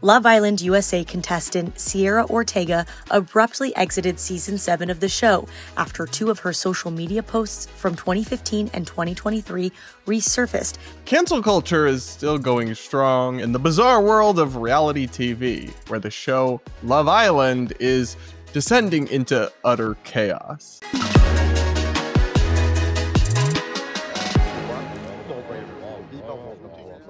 Love Island USA contestant Cierra Ortega abruptly exited season 7 of the show after 2 of her social media posts from 2015 and 2023 resurfaced. Cancel culture is still going strong in the bizarre world of reality TV, where the show Love Island is descending into utter chaos.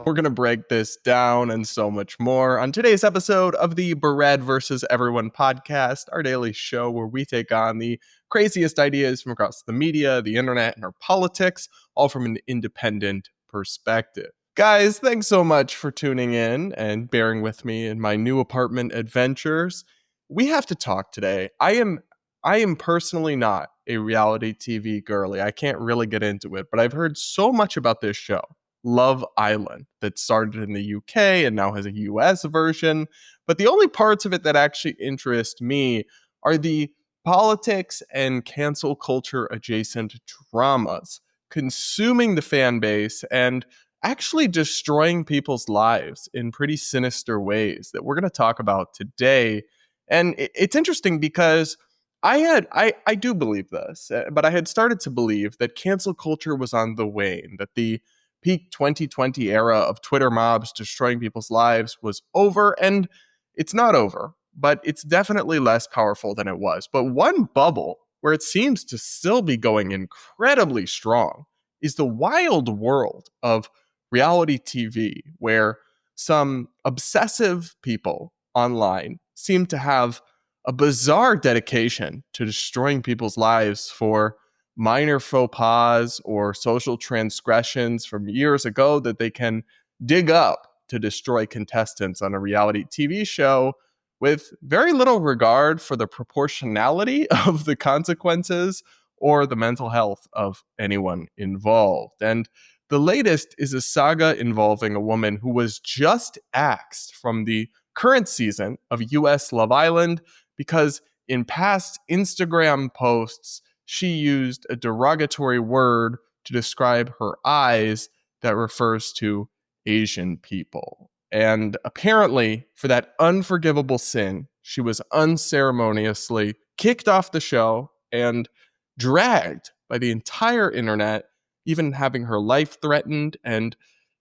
We're going to break this down and so much more on today's episode of the Barad vs. Everyone podcast, our daily show where we take on the craziest ideas from across the media, the internet, and our politics, all from an independent perspective. Guys, thanks so much for tuning in and bearing with me in my new apartment adventures. We have to talk today. I am personally not a reality TV girly. I can't really get into it, but I've heard so much about this show, Love Island, that started in the UK and now has a US version. But the only parts of it that actually interest me are the politics and cancel culture adjacent dramas, consuming the fan base and actually destroying people's lives in pretty sinister ways that we're going to talk about today. And it's interesting because I do believe this, but I had started to believe that cancel culture was on the wane, that the peak 2020 era of Twitter mobs destroying people's lives was over, and it's not over, but it's definitely less powerful than it was. But one bubble where it seems to still be going incredibly strong is the wild world of reality TV, where some obsessive people online seem to have a bizarre dedication to destroying people's lives for minor faux pas or social transgressions from years ago that they can dig up to destroy contestants on a reality TV show with very little regard for the proportionality of the consequences or the mental health of anyone involved. And the latest is a saga involving a woman who was just axed from the current season of US Love Island because in past Instagram posts, she used a derogatory word to describe her eyes that refers to Asian people. And apparently, for that unforgivable sin, she was unceremoniously kicked off the show and dragged by the entire internet, even having her life threatened and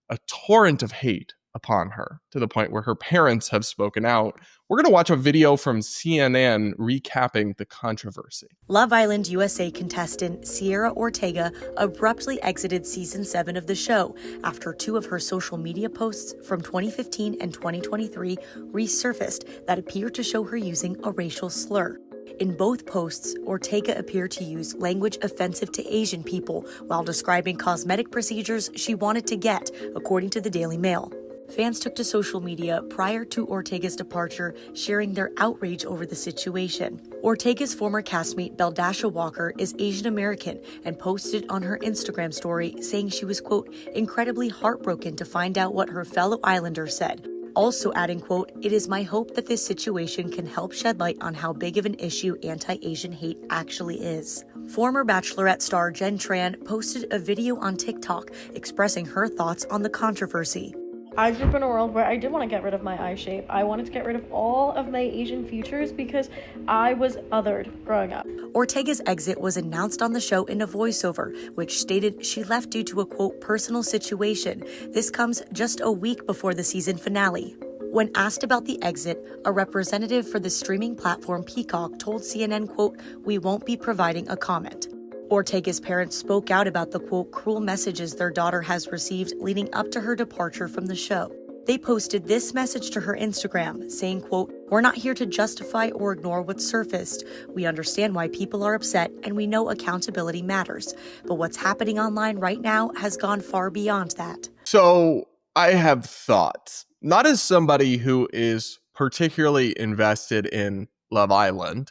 a torrent of hate upon her, to the point where her parents have spoken out. We're going to watch a video from CNN recapping the controversy. Love Island USA contestant Cierra Ortega abruptly exited season 7 of the show after 2 of her social media posts from 2015 and 2023 resurfaced that appear to show her using a racial slur. In both posts, Ortega appeared to use language offensive to Asian people while describing cosmetic procedures she wanted to get, according to the Daily Mail. Fans took to social media prior to Ortega's departure, sharing their outrage over the situation. Ortega's former castmate Beldasha Walker is Asian American and posted on her Instagram story saying she was, quote, incredibly heartbroken to find out what her fellow Islander said. Also adding, quote, it is my hope that this situation can help shed light on how big of an issue anti-Asian hate actually is. Former Bachelorette star Jen Tran posted a video on TikTok expressing her thoughts on the controversy. I grew up in a world where I did want to get rid of my eye shape. I wanted to get rid of all of my Asian features because I was othered growing up. Ortega's exit was announced on the show in a voiceover, which stated she left due to a, quote, personal situation. This comes just a week before the season finale. When asked about the exit, a representative for the streaming platform Peacock told CNN, quote, we won't be providing a comment. Ortega's parents spoke out about the, quote, cruel messages their daughter has received leading up to her departure from the show. They posted this message to her Instagram, saying, quote, we're not here to justify or ignore what surfaced. We understand why people are upset, and we know accountability matters. But what's happening online right now has gone far beyond that. So I have thoughts, not as somebody who is particularly invested in Love Island.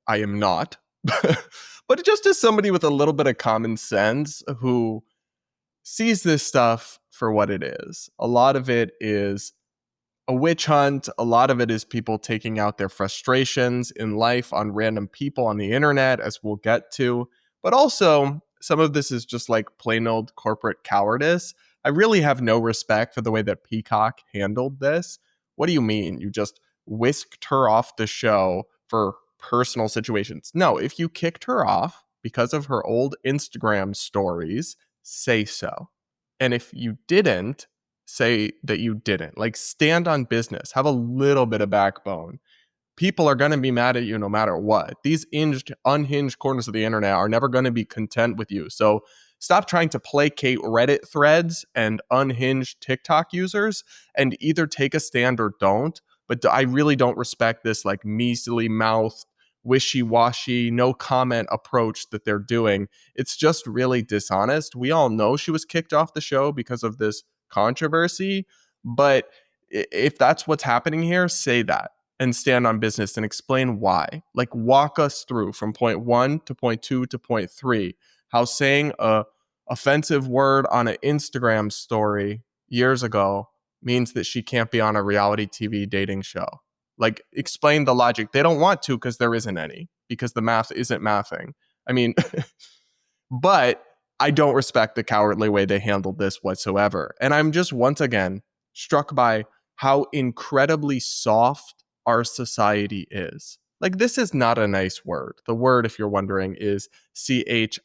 I am not. But just as somebody with a little bit of common sense who sees this stuff for what it is. A lot of it is a witch hunt. A lot of it is people taking out their frustrations in life on random people on the internet, as we'll get to. But also, some of this is just like plain old corporate cowardice. I really have no respect for the way that Peacock handled this, what do you mean? You just whisked her off the show for personal situations. No, if you kicked her off because of her old Instagram stories, say so. And if you didn't, say that you didn't. Like, stand on business, have a little bit of backbone. People are going to be mad at you no matter what. These unhinged corners of the internet are never going to be content with you. So stop trying to placate Reddit threads and unhinged TikTok users, and either take a stand or don't. But I really don't respect this like measly mouthed, wishy-washy, no comment approach that they're doing. It's just really dishonest. We all know she was kicked off the show because of this controversy, but if that's what's happening here, say that and stand on business and explain why. Like, walk us through from point 1 to point 2 to point 3, how saying a offensive word on an Instagram story years ago means that she can't be on a reality TV dating show. Like, explain the logic. They don't want to because there isn't any, because the math isn't mathing. I mean, but I don't respect the cowardly way they handled this whatsoever. And I'm just once again struck by how incredibly soft our society is. Like, this is not a nice word. The word, if you're wondering, is CHINKY.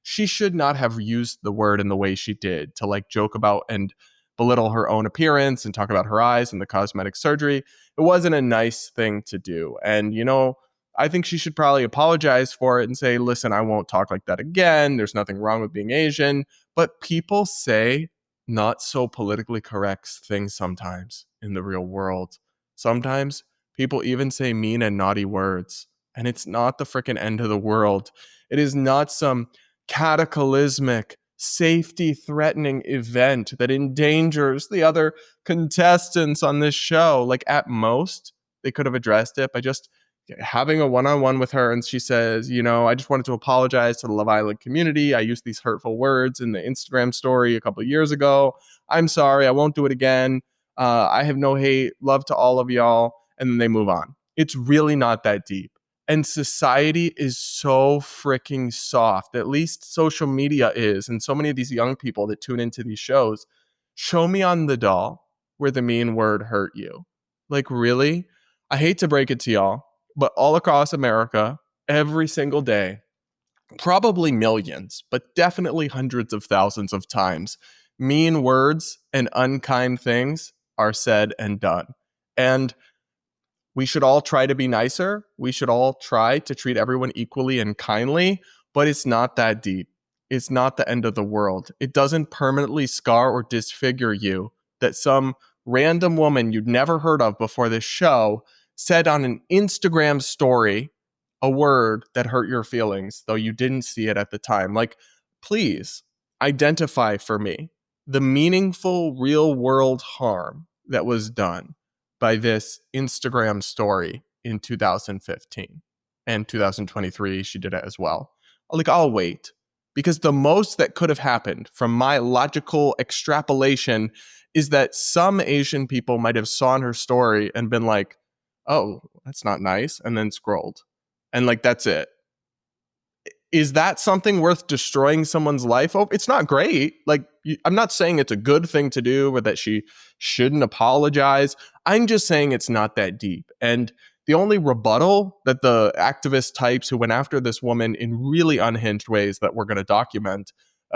She should not have used the word in the way she did to like joke about and belittle her own appearance and talk about her eyes and the cosmetic surgery. It wasn't a nice thing to do. And, you know, I think she should probably apologize for it and say, listen, I won't talk like that again. There's nothing wrong with being Asian. But people say not so politically correct things sometimes in the real world. Sometimes people even say mean and naughty words, and it's not the freaking end of the world. It is not some cataclysmic, safety threatening event that endangers the other contestants on this show. Like, at most, they could have addressed it by just having a one-on-one with her, and she says, you know, I just wanted to apologize to the Love Island community. I used these hurtful words in the Instagram story a couple of years ago. I'm sorry. I won't do it again. I have no hate. Love to all of y'all. And then they move on. It's really not that deep. And society is so freaking soft. At least social media is. And so many of these young people that tune into these shows, show me on the doll where the mean word hurt you. Like, really? I hate to break it to y'all, but all across America, every single day, probably millions, but definitely hundreds of thousands of times, mean words and unkind things are said and done. And we should all try to be nicer. We should all try to treat everyone equally and kindly, but it's not that deep. It's not the end of the world. It doesn't permanently scar or disfigure you that some random woman you'd never heard of before this show said on an Instagram story a word that hurt your feelings, though you didn't see it at the time. Like, please identify for me the meaningful real world harm that was done by this Instagram story in 2015 and 2023. She did it as well. Like, I'll wait, because the most that could have happened from my logical extrapolation is that some Asian people might have saw her story and been like, oh, that's not nice, and then scrolled. And like, that's it. Is that something worth destroying someone's life over? It's not great. Like, I'm not saying it's a good thing to do or that she shouldn't apologize. I'm just saying it's not that deep. And the only rebuttal that the activist types who went after this woman in really unhinged ways that we're going to document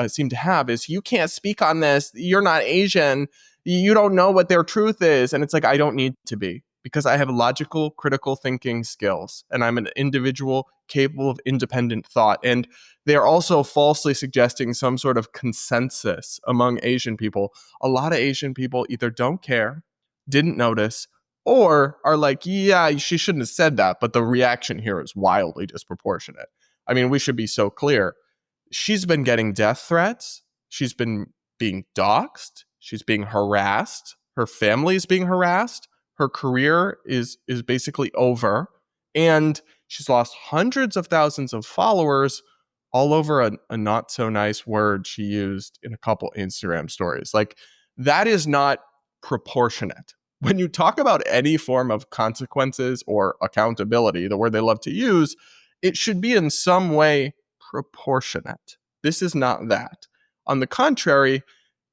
seem to have is, you can't speak on this. You're not Asian. You don't know what their truth is. And it's like, I don't need to be, because I have logical, critical thinking skills, and I'm an individual capable of independent thought. And they are also falsely suggesting some sort of consensus among Asian people. A lot of Asian people either don't care, didn't notice, or are like, yeah, she shouldn't have said that, but the reaction here is wildly disproportionate. I mean, we should be so clear. She's been getting death threats. She's been being doxxed. She's being harassed. Her family is being harassed. Her career is basically over, and she's lost hundreds of thousands of followers all over a not so nice word she used in a couple Instagram stories. Like, that is not proportionate. When you talk about any form of consequences or accountability, the word they love to use, it should be in some way proportionate. This is not that. On the contrary,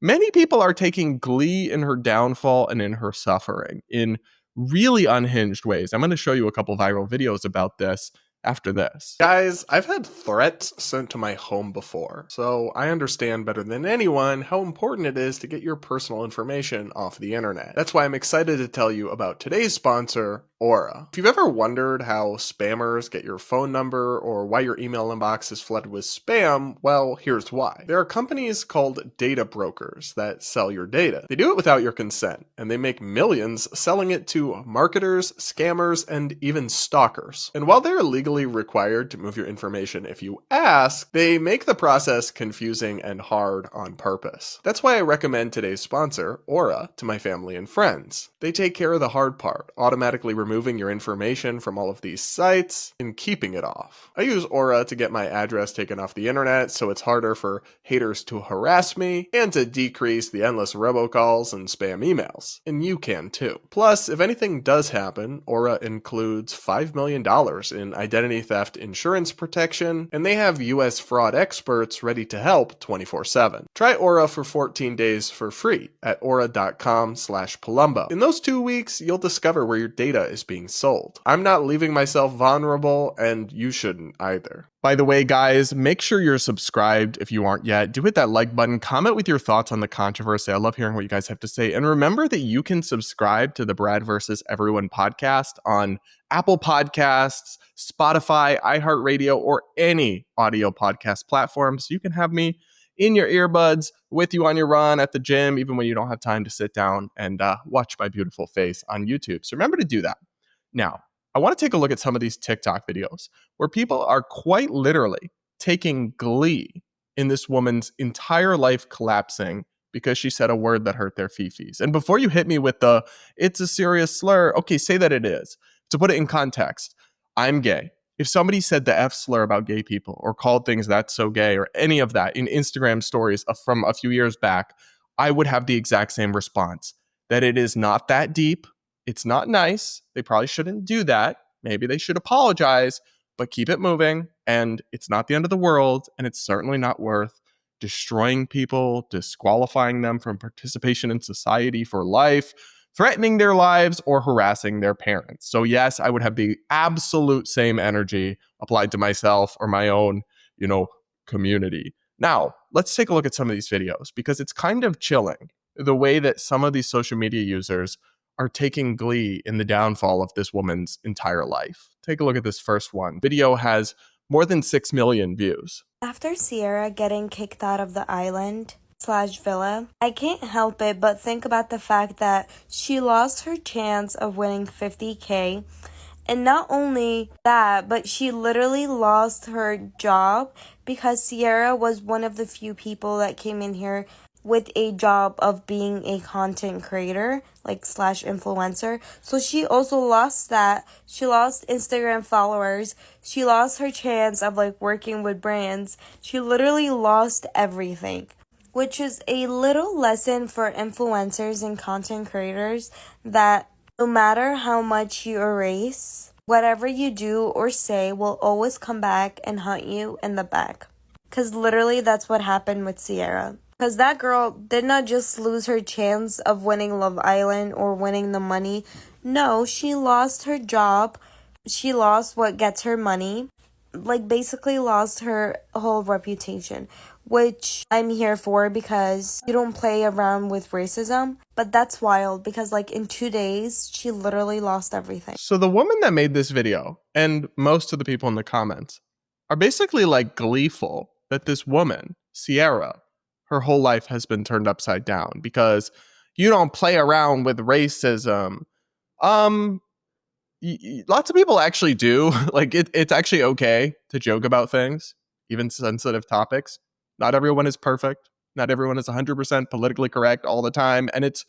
Many people are taking glee in her downfall and in her suffering in really unhinged ways. I'm going to show you a couple viral videos about this after this. Guys, I've had threats sent to my home before, so I understand better than anyone how important it is to get your personal information off the internet. That's why I'm excited to tell you about today's sponsor, Aura. If you've ever wondered how spammers get your phone number or why your email inbox is flooded with spam, well, here's why. There are companies called data brokers that sell your data. They do it without your consent, and they make millions selling it to marketers, scammers, and even stalkers. And while they're legally required to move your information if you ask, they make the process confusing and hard on purpose. That's why I recommend today's sponsor, Aura, to my family and friends. They take care of the hard part, automatically removing your information from all of these sites and keeping it off. I use Aura to get my address taken off the internet so it's harder for haters to harass me and to decrease the endless robocalls and spam emails. And you can too. Plus, if anything does happen, Aura includes $5 million in identity theft insurance protection, and they have US fraud experts ready to help 24/7. Try Aura for 14 days for free at aura.com/Polumbo. In those 2 weeks, you'll discover where your data is being sold. I'm not leaving myself vulnerable, and you shouldn't either. By the way, guys, make sure you're subscribed if you aren't yet. Do hit that like button, comment with your thoughts on the controversy. I love hearing what you guys have to say. And remember that you can subscribe to the Brad versus Everyone podcast on Apple Podcasts, Spotify, iHeartRadio, or any audio podcast platform. So you can have me in your earbuds with you on your run at the gym, even when you don't have time to sit down and watch my beautiful face on YouTube. So remember to do that. Now, I want to take a look at some of these TikTok videos where people are quite literally taking glee in this woman's entire life collapsing because she said a word that hurt their fifis. And before you hit me with the, it's a serious slur, okay, say that it is. To put it in context, I'm gay. If somebody said the F slur about gay people or called things that's so gay or any of that in Instagram stories from a few years back, I would have the exact same response, that it is not that deep. It's not nice. They probably shouldn't do that. Maybe they should apologize, but keep it moving. And it's not the end of the world. And it's certainly not worth destroying people, disqualifying them from participation in society for life, threatening their lives, or harassing their parents. So yes, I would have the absolute same energy applied to myself or my own, community. Now, let's take a look at some of these videos because it's kind of chilling the way that some of these social media users are taking glee in the downfall of this woman's entire life. Take a look at this first one. Video has more than 6 million views. After Cierra getting kicked out of the island/villa, I can't help it but think about the fact that she lost her chance of winning $50K. And not only that, but she literally lost her job because Cierra was one of the few people that came in here with a job of being a content creator, / influencer. So she also lost that. She lost Instagram followers. She lost her chance of working with brands. She literally lost everything, which is a little lesson for influencers and content creators that no matter how much you erase, whatever you do or say will always come back and hunt you in the back. Because literally that's what happened with Cierra. Because that girl did not just lose her chance of winning Love Island or winning the money. No, she lost her job. She lost what gets her money. Basically lost her whole reputation. Which I'm here for because you don't play around with racism. But that's wild because in 2 days, she literally lost everything. So the woman that made this video and most of the people in the comments are basically gleeful that this woman, Cierra, her whole life has been turned upside down because you don't play around with racism. Lots of people actually do. It's actually okay to joke about things, even sensitive topics. Not everyone is perfect. Not everyone is 100% politically correct all the time. And it's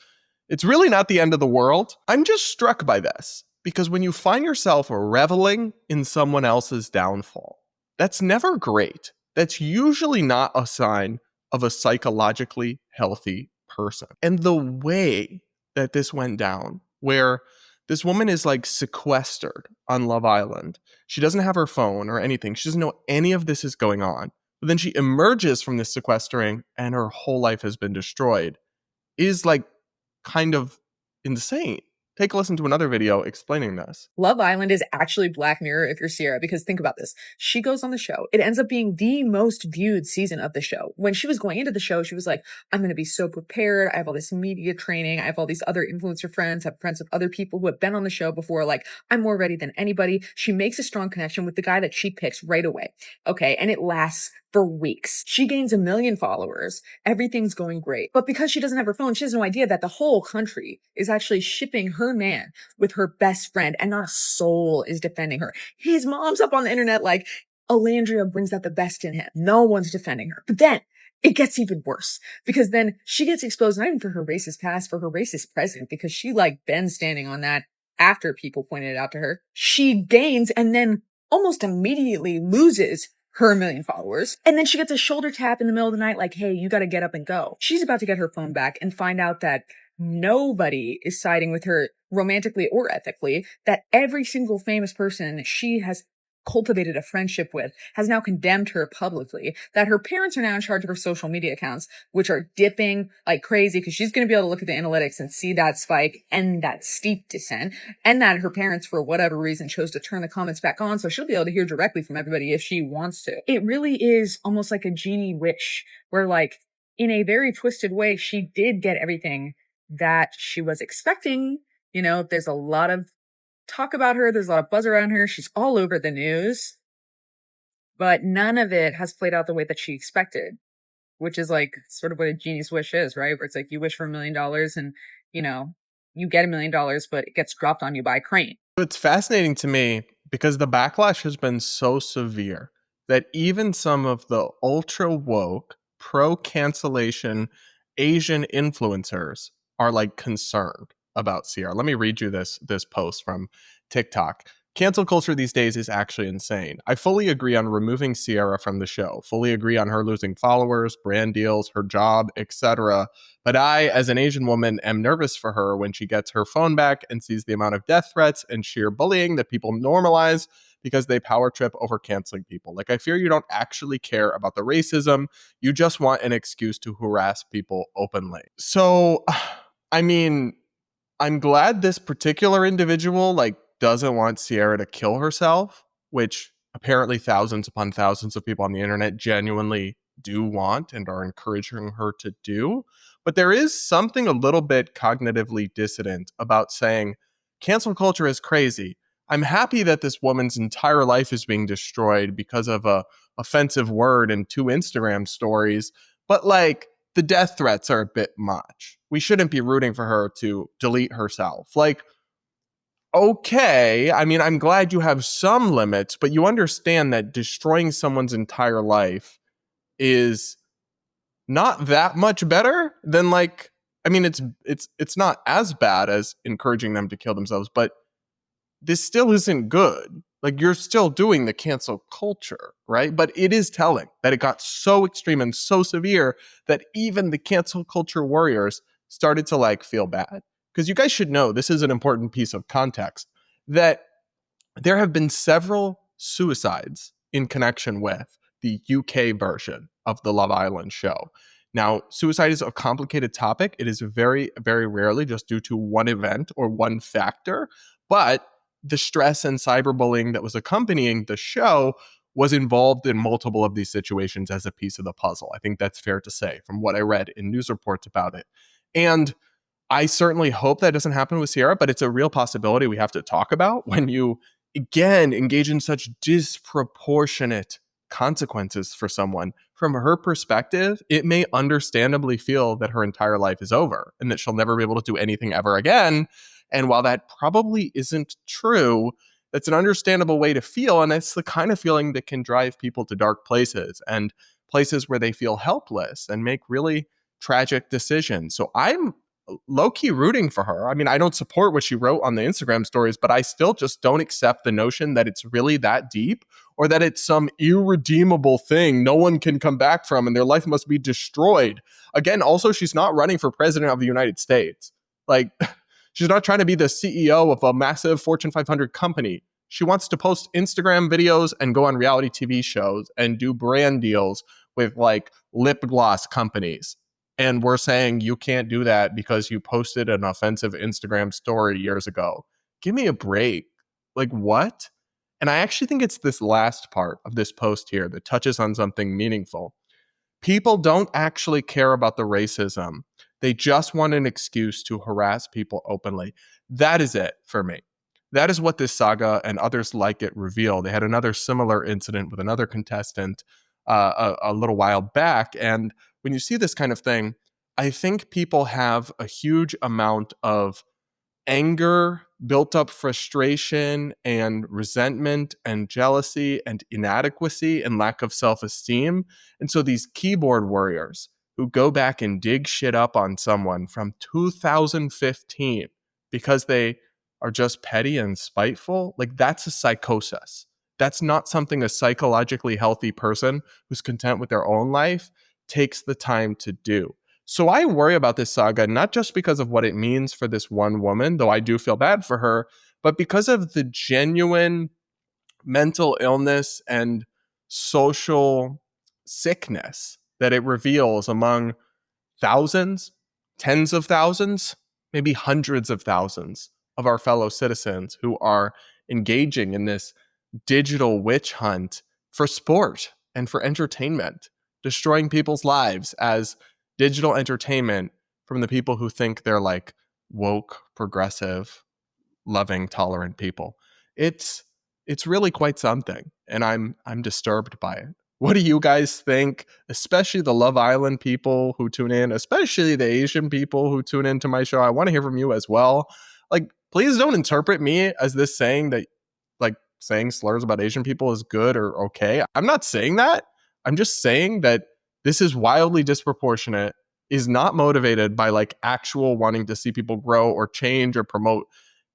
really not the end of the world. I'm just struck by this because when you find yourself reveling in someone else's downfall, that's never great. That's usually not a sign of a psychologically healthy person. And the way that this went down, where this woman is sequestered on Love Island, she doesn't have her phone or anything, she doesn't know any of this is going on, But then she emerges from this sequestering and her whole life has been destroyed is like kind of insane. Take a listen to another video explaining this. Love Island is actually Black Mirror if you're Cierra, because think about this. She goes on the show. It ends up being the most viewed season of the show. When she was going into the show, she was like, I'm going to be so prepared. I have all this media training. I have all these other influencer friends. I have friends with other people who have been on the show before. Like, I'm more ready than anybody. She makes a strong connection with the guy that she picks right away. Okay. And it lasts for weeks. She gains 1 million followers. Everything's going great. But because she doesn't have her phone, she has no idea that the whole country is actually shipping her man with her best friend, and not a soul is defending her. His mom's up on the internet like, Alandria brings out the best in him. No one's defending her. But then it gets even worse, because then she gets exposed not even for her racist past, for her racist present, because she like been standing on that after people pointed it out to her. She gains and then almost immediately loses her 1 million followers. And then she gets a shoulder tap in the middle of the night like, hey, you got to get up and go. She's about to get her phone back and find out that nobody is siding with her romantically or ethically, that every single famous person she has cultivated a friendship with has now condemned her publicly, that her parents are now in charge of her social media accounts, which are dipping like crazy because she's going to be able to look at the analytics and see that spike and that steep descent, and that her parents, for whatever reason, chose to turn the comments back on, so she'll be able to hear directly from everybody if she wants to. It really is almost like a genie wish, where like, in a very twisted way, she did get everything that she was expecting. You know, there's a lot of talk about her. There's a lot of buzz around her. She's all over the news, but none of it has played out the way that she expected, which is like sort of what a genie's wish is, right? Where it's like you wish for $1 million and, you know, you get $1 million, but it gets dropped on you by a crane. It's fascinating to me because the backlash has been so severe that even some of the ultra woke, pro cancellation Asian influencers are like concerned about Cierra. Let me read you this post from TikTok. Cancel culture these days is actually insane. I fully agree on removing Cierra from the show, fully agree on her losing followers, brand deals, her job, etc. But I, as an Asian woman, am nervous for her when she gets her phone back and sees the amount of death threats and sheer bullying that people normalize because they power trip over canceling people. Like, I fear you don't actually care about the racism. You just want an excuse to harass people openly. So, I mean, I'm glad this particular individual like doesn't want Cierra to kill herself, which apparently thousands upon thousands of people on the internet genuinely do want and are encouraging her to do. But there is something a little bit cognitively dissident about saying cancel culture is crazy. I'm happy that this woman's entire life is being destroyed because of a offensive word and 2 Instagram stories, but like, the death threats are a bit much. We shouldn't be rooting for her to delete herself. Like, okay, I mean, I'm glad you have some limits, but you understand that destroying someone's entire life is not that much better than like, I mean, it's not as bad as encouraging them to kill themselves, but this still isn't good. Like, you're still doing the cancel culture, right? But it is telling that it got so extreme and so severe that even the cancel culture warriors started to like feel bad. Because you guys should know, this is an important piece of context, that there have been several suicides in connection with the UK version of the Love Island show. Now, suicide is a complicated topic. It is very, very rarely just due to one event or one factor, but the stress and cyberbullying that was accompanying the show was involved in multiple of these situations as a piece of the puzzle. I think that's fair to say from what I read in news reports about it. And I certainly hope that doesn't happen with Cierra, but it's a real possibility we have to talk about when you, again, engage in such disproportionate consequences for someone. From her perspective, it may understandably feel that her entire life is over and that she'll never be able to do anything ever again. And while that probably isn't true, that's an understandable way to feel. And it's the kind of feeling that can drive people to dark places and places where they feel helpless and make really tragic decisions. So I'm low-key rooting for her. I mean, I don't support what she wrote on the Instagram stories, but I still just don't accept the notion that it's really that deep or that it's some irredeemable thing no one can come back from and their life must be destroyed. Again, also, she's not running for president of the United States. Like, she's not trying to be the CEO of a massive Fortune 500 company. She wants to post Instagram videos and go on reality TV shows and do brand deals with like lip gloss companies. And we're saying you can't do that because you posted an offensive Instagram story years ago. Give me a break. Like, what? And I actually think it's this last part of this post here that touches on something meaningful. People don't actually care about the racism. They just want an excuse to harass people openly. That is it for me. That is what this saga and others like it reveal. They had another similar incident with another contestant a little while back. And when you see this kind of thing, I think people have a huge amount of anger, built up frustration and resentment and jealousy and inadequacy and lack of self-esteem. And so these keyboard warriors who go back and dig shit up on someone from 2015 because they are just petty and spiteful, like that's a psychosis. That's not something a psychologically healthy person who's content with their own life takes the time to do. So I worry about this saga, not just because of what it means for this one woman, though I do feel bad for her, but because of the genuine mental illness and social sickness that it reveals among thousands, tens of thousands, maybe hundreds of thousands of our fellow citizens who are engaging in this digital witch hunt for sport and for entertainment, destroying people's lives as digital entertainment from the people who think they're like woke, progressive, loving, tolerant people. It's really quite something, and I'm disturbed by it. What do you guys think? Especially the Love Island people who tune in, especially the Asian people who tune into my show. I want to hear from you as well. Like, please don't interpret me as this saying that like saying slurs about Asian people is good or okay. I'm not saying that. I'm just saying that this is wildly disproportionate, is not motivated by like actual wanting to see people grow or change or promote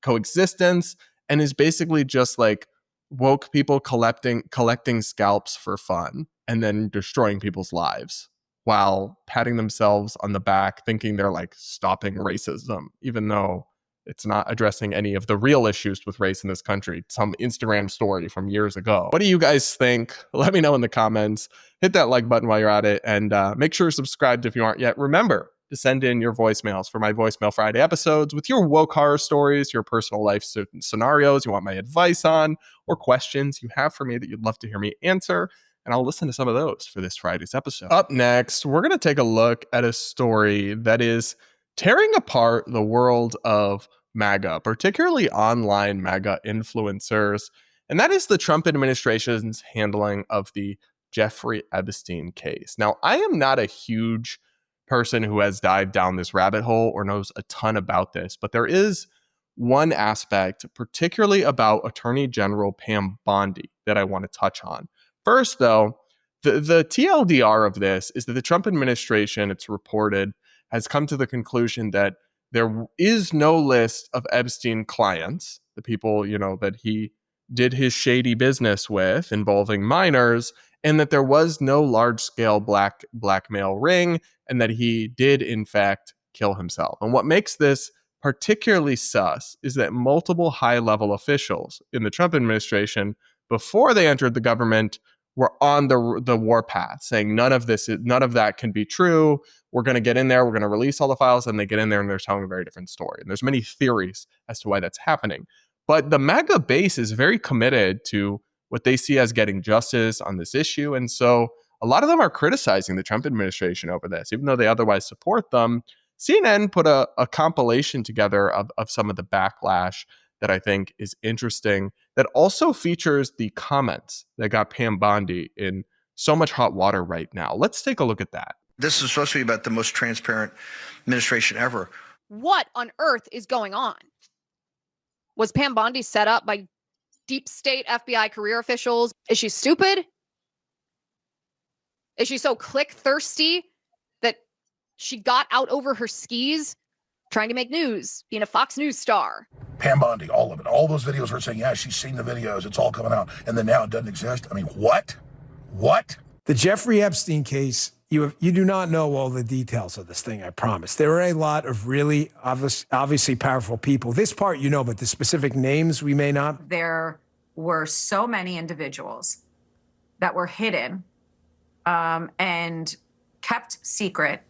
coexistence, and is basically just like woke people collecting scalps for fun and then destroying people's lives while patting themselves on the back thinking they're like stopping racism, even though it's not addressing any of the real issues with race in this country. Some Instagram story from years ago. What do you guys think? Let me know in the comments. Hit that like button while you're at it, and make sure you're subscribed if you aren't yet. Remember to send in your voicemails for my Voicemail Friday episodes with your woke horror stories, your personal life scenarios you want my advice on, or questions you have for me that you'd love to hear me answer. And I'll listen to some of those for this Friday's episode. Up next, we're going to take a look at a story that is tearing apart the world of MAGA, particularly online MAGA influencers. And that is the Trump administration's handling of the Jeffrey Epstein case. Now, I am not a huge person who has dived down this rabbit hole or knows a ton about this, but there is one aspect, particularly about Attorney General Pam Bondi, that I want to touch on. First, though, the TLDR of this is that the Trump administration, it's reported, has come to the conclusion that there is no list of Epstein clients, the people, that he did his shady business with involving minors, and that there was no large-scale blackmail ring, and that he did, in fact, kill himself. And what makes this particularly sus is that multiple high-level officials in the Trump administration, before they entered the government, were on the warpath, saying none of that can be true. We're going to get in there. We're going to release all the files. And they get in there and they're telling a very different story. And there's many theories as to why that's happening. But the MAGA base is very committed to what they see as getting justice on this issue. And so a lot of them are criticizing the Trump administration over this, even though they otherwise support them. CNN put a compilation together of some of the backlash that I think is interesting, that also features the comments that got Pam Bondi in so much hot water right now. Let's take a look at that. This is supposed to be about the most transparent administration ever. What on earth is going on? Was Pam Bondi set up by deep state FBI career officials? Is she stupid? Is she so click thirsty that she got out over her skis trying to make news, being a Fox News star? Pam Bondi, all of it. All those videos are saying, yeah, she's seen the videos. It's all coming out. And then now it doesn't exist. I mean, what? What? The Jeffrey Epstein case, you do not know all the details of this thing, I promise. There are a lot of really obviously powerful people. This part you know, but the specific names we may not. There were so many individuals that were hidden and kept secret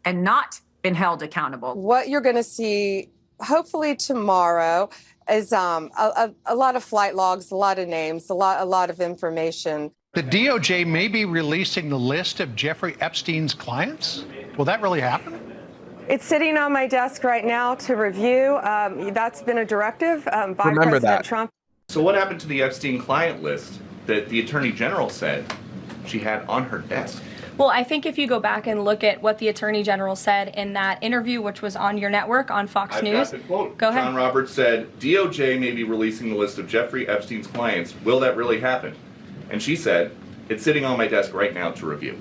and not been held accountable. What you're going to see, hopefully tomorrow, is a lot of flight logs, a lot of names, a lot of information. The DOJ may be releasing the list of Jeffrey Epstein's clients. Will that really happen? It's sitting on my desk right now to review. That's been a directive by President Trump. So what happened to the Epstein client list that the Attorney General said she had on her desk? Well, I think if you go back and look at what the Attorney General said in that interview, which was on your network on Fox News. Got the quote. Go ahead. John Roberts said, DOJ may be releasing the list of Jeffrey Epstein's clients. Will that really happen? And she said, it's sitting on my desk right now to review.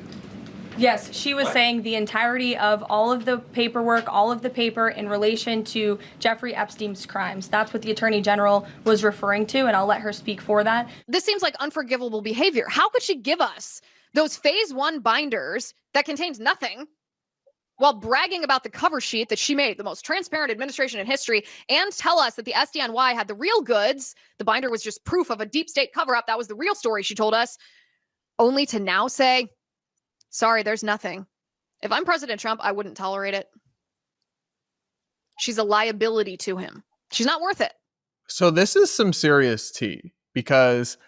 Yes, she was saying the entirety of all of the paperwork, all of the paper in relation to Jeffrey Epstein's crimes. That's what the Attorney General was referring to, and I'll let her speak for that. This seems like unforgivable behavior. How could she give us those phase 1 binders that contained nothing while bragging about the cover sheet that she made, the most transparent administration in history, and tell us that the SDNY had the real goods? The binder was just proof of a deep state cover-up. That was the real story, she told us, only to now say, sorry, there's nothing. If I'm President Trump, I wouldn't tolerate it. She's a liability to him. She's not worth it. So this is some serious tea, because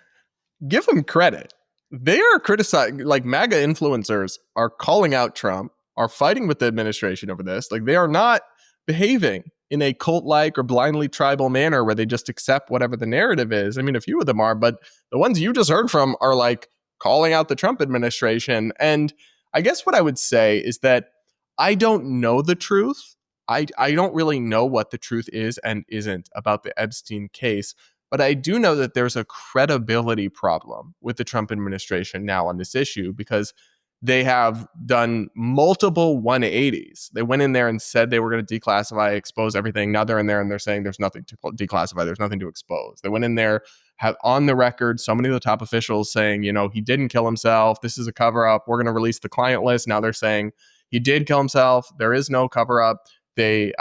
give them credit. They are criticizing, like MAGA influencers are calling out Trump, are fighting with the administration over this. Like, they are not behaving in a cult-like or blindly tribal manner where they just accept whatever the narrative is. I mean, a few of them are, but the ones you just heard from are like calling out the Trump administration. And I guess what I would say is that I don't know the truth. I don't really know what the truth is and isn't about the Epstein case. But I do know that there's a credibility problem with the Trump administration now on this issue, because they have done multiple 180s. They went in there and said they were going to declassify, expose everything. Now they're in there and they're saying there's nothing to declassify. There's nothing to expose. They went in there, have on the record, so many of the top officials saying, you know, he didn't kill himself. This is a cover up. We're going to release the client list. Now they're saying he did kill himself. There is no cover up. There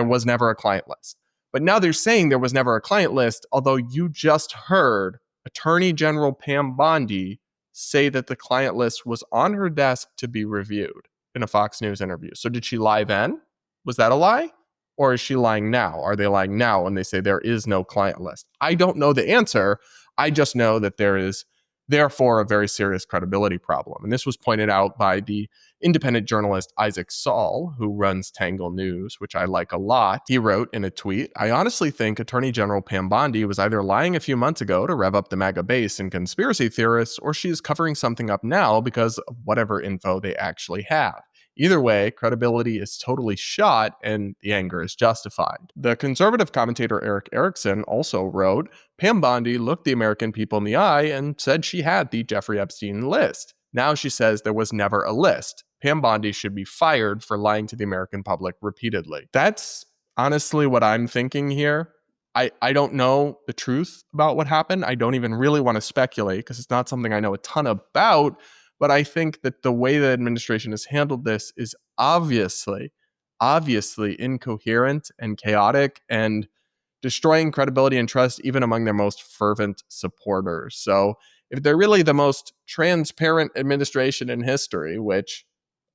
was never a client list. But now they're saying there was never a client list, although you just heard Attorney General Pam Bondi say that the client list was on her desk to be reviewed in a Fox News interview. So did she lie then? Was that a lie? Or is she lying now? Are they lying now when they say there is no client list? I don't know the answer. I just know that there is, therefore, a very serious credibility problem. And this was pointed out by the independent journalist Isaac Saul, who runs Tangle News, which I like a lot. He wrote in a tweet, I honestly think Attorney General Pam Bondi was either lying a few months ago to rev up the MAGA base and conspiracy theorists, or she is covering something up now because of whatever info they actually have. Either way, credibility is totally shot and the anger is justified. The conservative commentator Eric Erickson also wrote, Pam Bondi looked the American people in the eye and said she had the Jeffrey Epstein list. Now she says there was never a list. Pam Bondi should be fired for lying to the American public repeatedly. That's honestly what I'm thinking here. I don't know the truth about what happened. I don't even really want to speculate because it's not something I know a ton about. But I think that the way the administration has handled this is obviously incoherent and chaotic and destroying credibility and trust even among their most fervent supporters. So if they're really the most transparent administration in history, which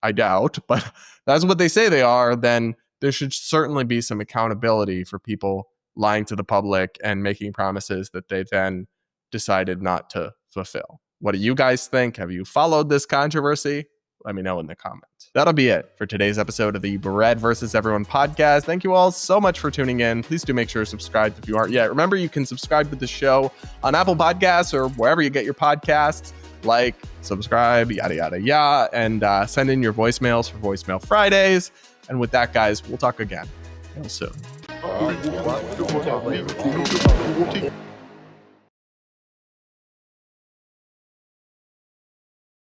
I doubt, but that's what they say they are, then there should certainly be some accountability for people lying to the public and making promises that they then decided not to fulfill. What do you guys think? Have you followed this controversy? Let me know in the comments. That'll be it for today's episode of the Bread vs. Everyone podcast. Thank you all so much for tuning in. Please do make sure to subscribe if you aren't yet. Remember, you can subscribe to the show on Apple Podcasts or wherever you get your podcasts. Like, subscribe, yada, yada, yada, and send in your voicemails for Voicemail Fridays. And with that, guys, we'll talk again real soon.